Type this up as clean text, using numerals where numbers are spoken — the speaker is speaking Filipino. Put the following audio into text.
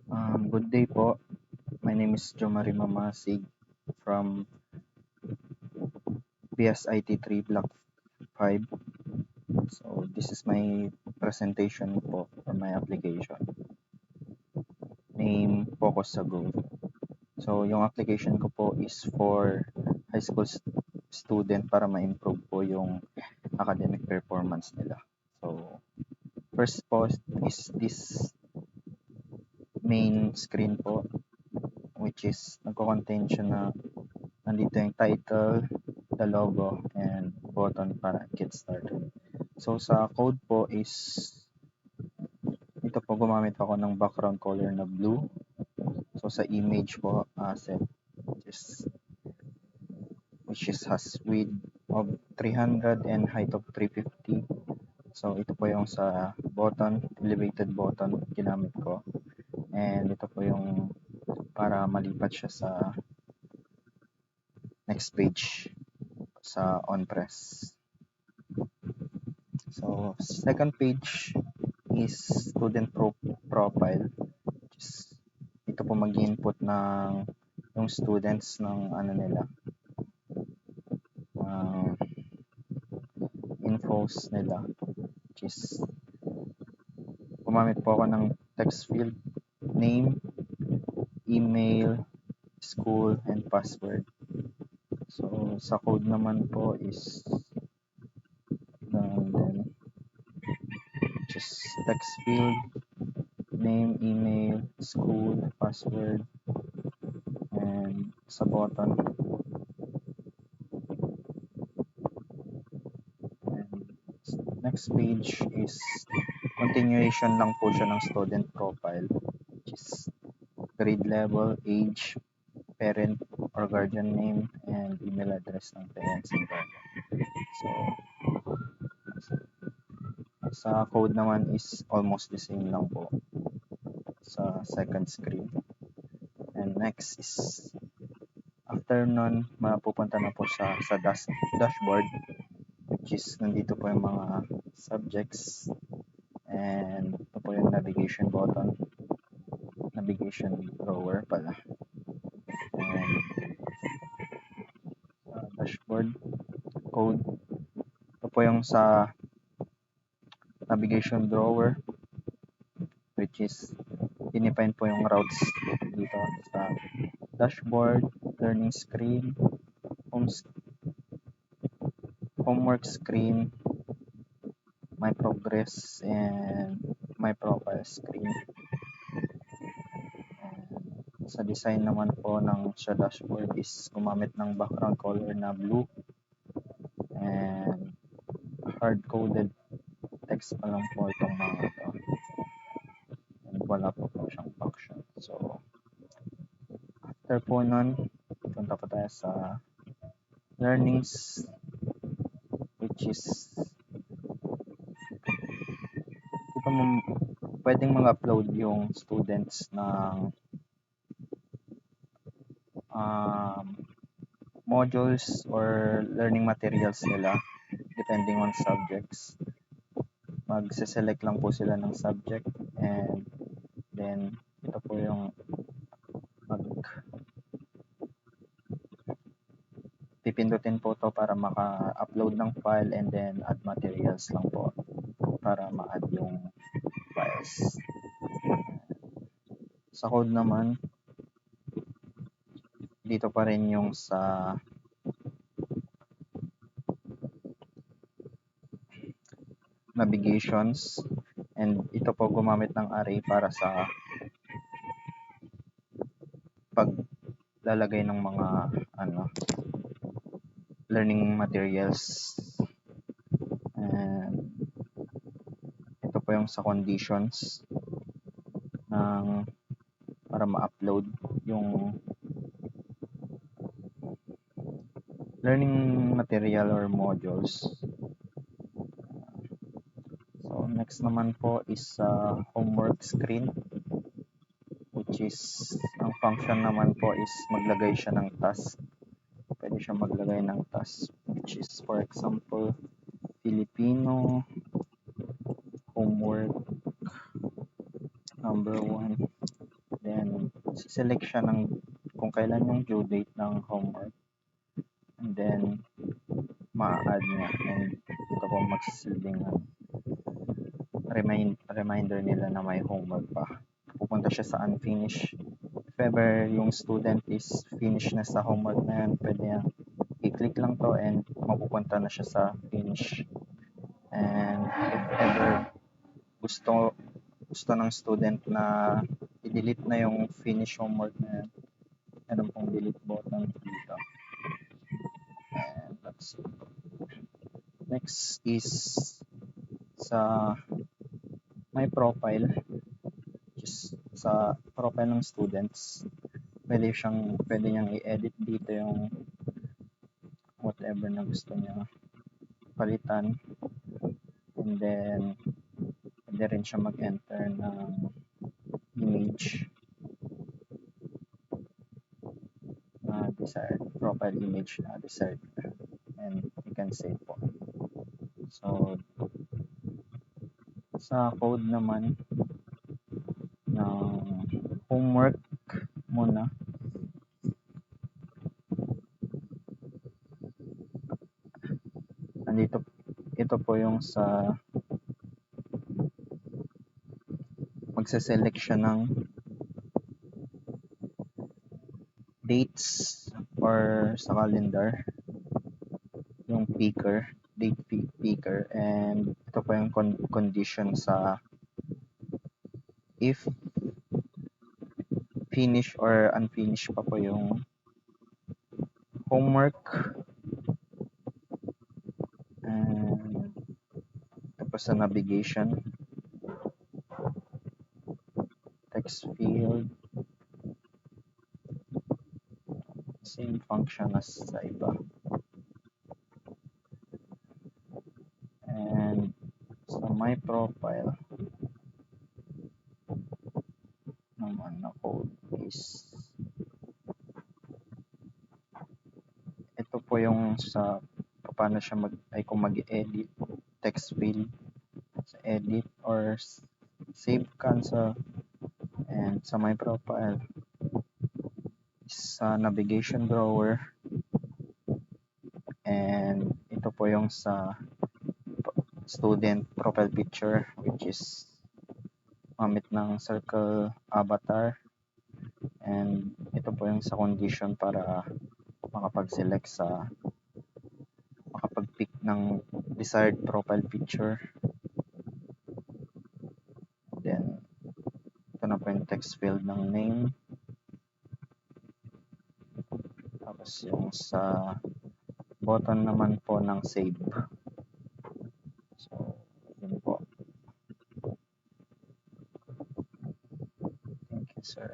Good day po. My name is Jomari Mamasig from BSIT 3 Block 5. So this is my presentation po for my application. Name Focus sa Goal. So yung application ko po is for high school student para ma-improve po yung academic performance nila. So first po is this main screen po, which is nagko-contain siya na nandito yung title, the logo, and button para get started. So sa code po is ito po gumamit ako ng background color na blue. So sa image po asset which is has width of 300 and height of 350. So ito po yung sa button, elevated button ginamit ko. And ito po yung para malipat siya sa next page sa on-press. So second page is student profile. Ito po mag-input ng yung students ng ano nila, infos nila, which is gumamit po ako ng text field, name, email, school, and password. So sa code naman po is then just text field, name, email, school, password, and sa button. And next page is continuation lang po siya ng student profile, which is grade level, age, parent or guardian name, and email address ng parents and guardian. So sa code naman is almost the same lang po sa second screen. And next is after nun, mapupunta na po siya sa dashboard, which is nandito po yung mga subjects, and ito po yung navigation button, navigation drawer pala, and dashboard code. Ito po yung sa navigation drawer, which is dinefine po yung routes dito sa dashboard, learning screen, homework screen, my progress, and my profile screen. And sa design naman po ng sa dashboard is gumamit ng background color na blue, and hard-coded text pa lang po itong mga ito. And wala po siyang function. So after po nun, punta pa tayo sa learnings, which is dito pwedeng mag-upload yung students ng modules or learning materials nila depending on subjects. Magse-select lang po sila ng subject, and then ito po yung pipindutin po to para maka-upload ng file, and then add materials lang po para ma-add yung files. Sa code naman, dito pa rin yung sa navigations, and ito po gumamit ng array para sa paglalagay ng mga learning materials. And ito po yung sa conditions ng para ma-upload yung learning material or modules. So next naman po is homework screen, which is ang function naman po is maglagay siya ng task. Pwede siya maglagay ng task, which is for example Filipino homework number 1, Select siya ng kung kailan yung due date ng homework, and then ma-add niya, and ito po magsisilbing reminder nila na may homework pa. Pupunta siya sa unfinished. If ever yung student is finished na sa homework na yan, pwede yan i-click lang to and mapupunta na siya sa finish. And if ever gusto ng student na i-delete na yung finish homework na yan, meron pong delete button dito. And that's it. Next is sa my profile, just sa profile ng students, pwede niyang i-edit dito yung whatever na gusto niya palitan, and then pwede rin siya mag-enter ng image na desired, profile image na desired, and you can save po. So sa code naman ng homework muna, ito po yung sa magse-select siya ng dates or sa calendar, yung date picker, and ito po yung condition sa if finish or unfinished pa po yung homework. And tapos sa navigation, text field, same function as sa iba. And sa my profile naman na code is ito po yung sa paano siya kung mag-edit text field sa edit or save cancel. And sa my profile is sa navigation drawer, and ito po yung sa student profile picture, which is gamit ng circle avatar, and ito po yung sa condition para makapag-pick ng desired profile picture. Then ito na po yung text field ng name, tapos yung sa button naman po ng save. So yun po. Thank you, sir.